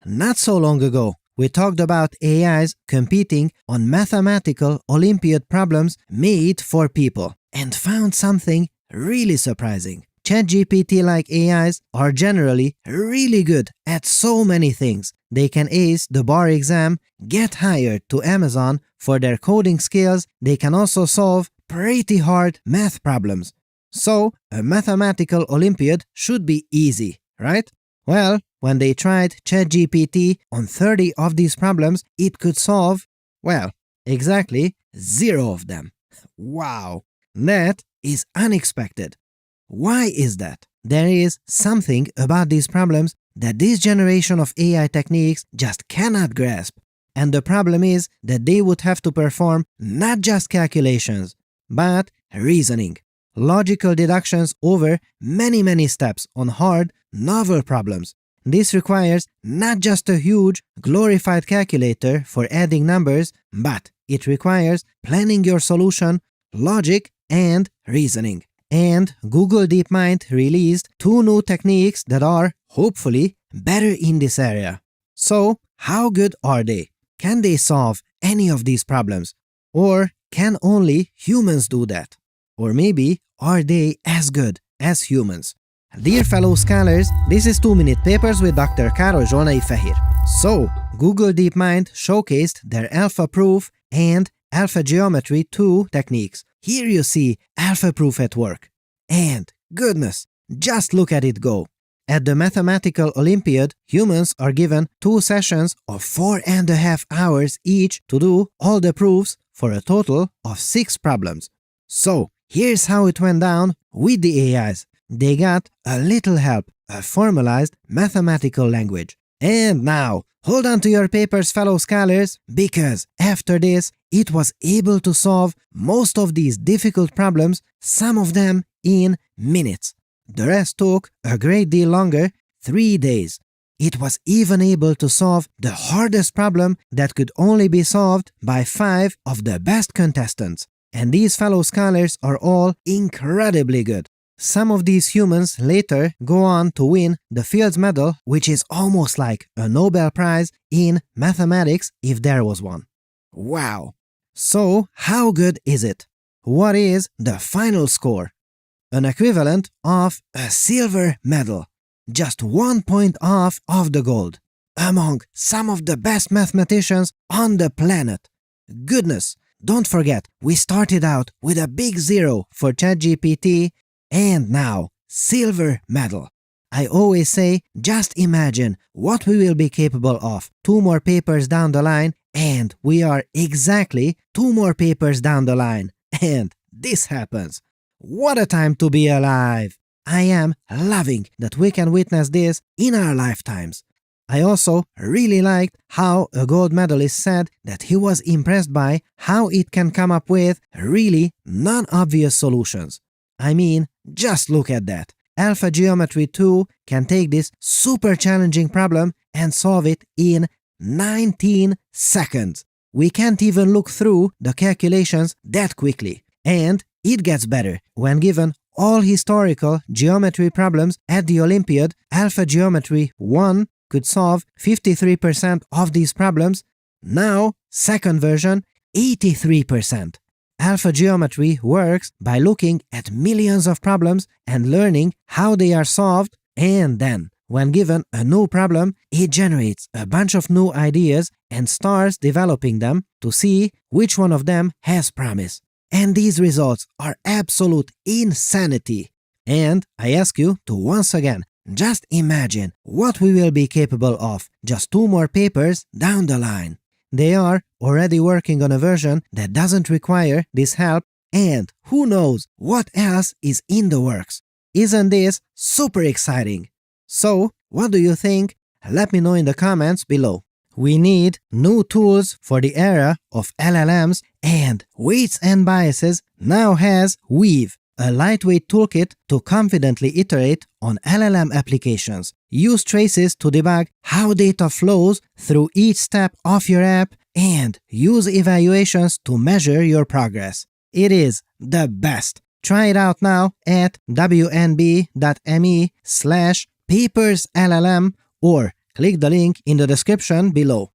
not so long ago, we talked about AIs competing on mathematical Olympiad problems made for people and found something really surprising. ChatGPT-like AIs are generally really good at so many things. They can ace the bar exam, get hired to Amazon for their coding skills. They can also solve pretty hard math problems. So, a mathematical Olympiad should be easy, right? Well, when they tried ChatGPT on 30 of these problems, it could solve, well, exactly 0 of them. Wow! That is unexpected. Why is that? There is something about these problems that this generation of AI techniques just cannot grasp. And the problem is that they would have to perform not just calculations, but reasoning, logical deductions over many steps on hard, novel problems. This requires not just a huge, glorified calculator for adding numbers, but it requires planning your solution, logic, and reasoning. And Google DeepMind released 2 new techniques that are, hopefully, better in this area. So, how good are they? Can they solve any of these problems? Or can only humans do that? Or maybe, are they as good as humans? Dear fellow scholars, this is 2-Minute Papers with Dr. Károly Zsolnai Fehér. So, Google DeepMind showcased their Alpha Proof and Alpha Geometry 2 techniques. Here you see Alpha Proof at work. And, goodness, just look at it go. At the Mathematical Olympiad, humans are given 2 sessions of 4.5 hours each to do all the proofs for a total of 6 problems. So, here's how it went down with the AIs. They got a little help, a formalized mathematical language. And now, hold on to your papers, fellow scholars, because after this, it was able to solve most of these difficult problems, some of them in minutes. The rest took a great deal longer, 3 days. It was even able to solve the hardest problem that could only be solved by 5 of the best contestants. And these fellow scholars are all incredibly good. Some of these humans later go on to win the Fields Medal, which is almost like a Nobel Prize in mathematics if there was one. Wow! So, how good is it? What is the final score? An equivalent of a silver medal, just 1 point off of the gold, among some of the best mathematicians on the planet. Goodness, don't forget, we started out with a big 0 for ChatGPT, and now, silver medal. I always say, just imagine what we will be capable of 2 more papers down the line, and we are exactly 2 more papers down the line. And this happens. What a time to be alive! I am loving that we can witness this in our lifetimes. I also really liked how a gold medalist said that he was impressed by how it can come up with really non-obvious solutions. I mean, just look at that. Alpha Geometry 2 can take this super challenging problem and solve it in 19 seconds. We can't even look through the calculations that quickly. And it gets better. When given all historical geometry problems at the Olympiad, Alpha Geometry 1 could solve 53% of these problems. Now, second version, 83%. Alpha Geometry works by looking at millions of problems and learning how they are solved, and then, when given a new problem, it generates a bunch of new ideas and starts developing them to see which one of them has promise. And these results are absolute insanity. And I ask you to once again, just imagine what we will be capable of just 2 more papers down the line. They are already working on a version that doesn't require this help, and who knows what else is in the works. Isn't this super exciting? So, what do you think? Let me know in the comments below. We need new tools for the era of LLMs, and Weights and Biases now has Weave, a lightweight toolkit to confidently iterate on LLM applications. Use traces to debug how data flows through each step of your app, and use evaluations to measure your progress. It is the best. Try it out now at wnb.me/papersllm or Click the link in the description below.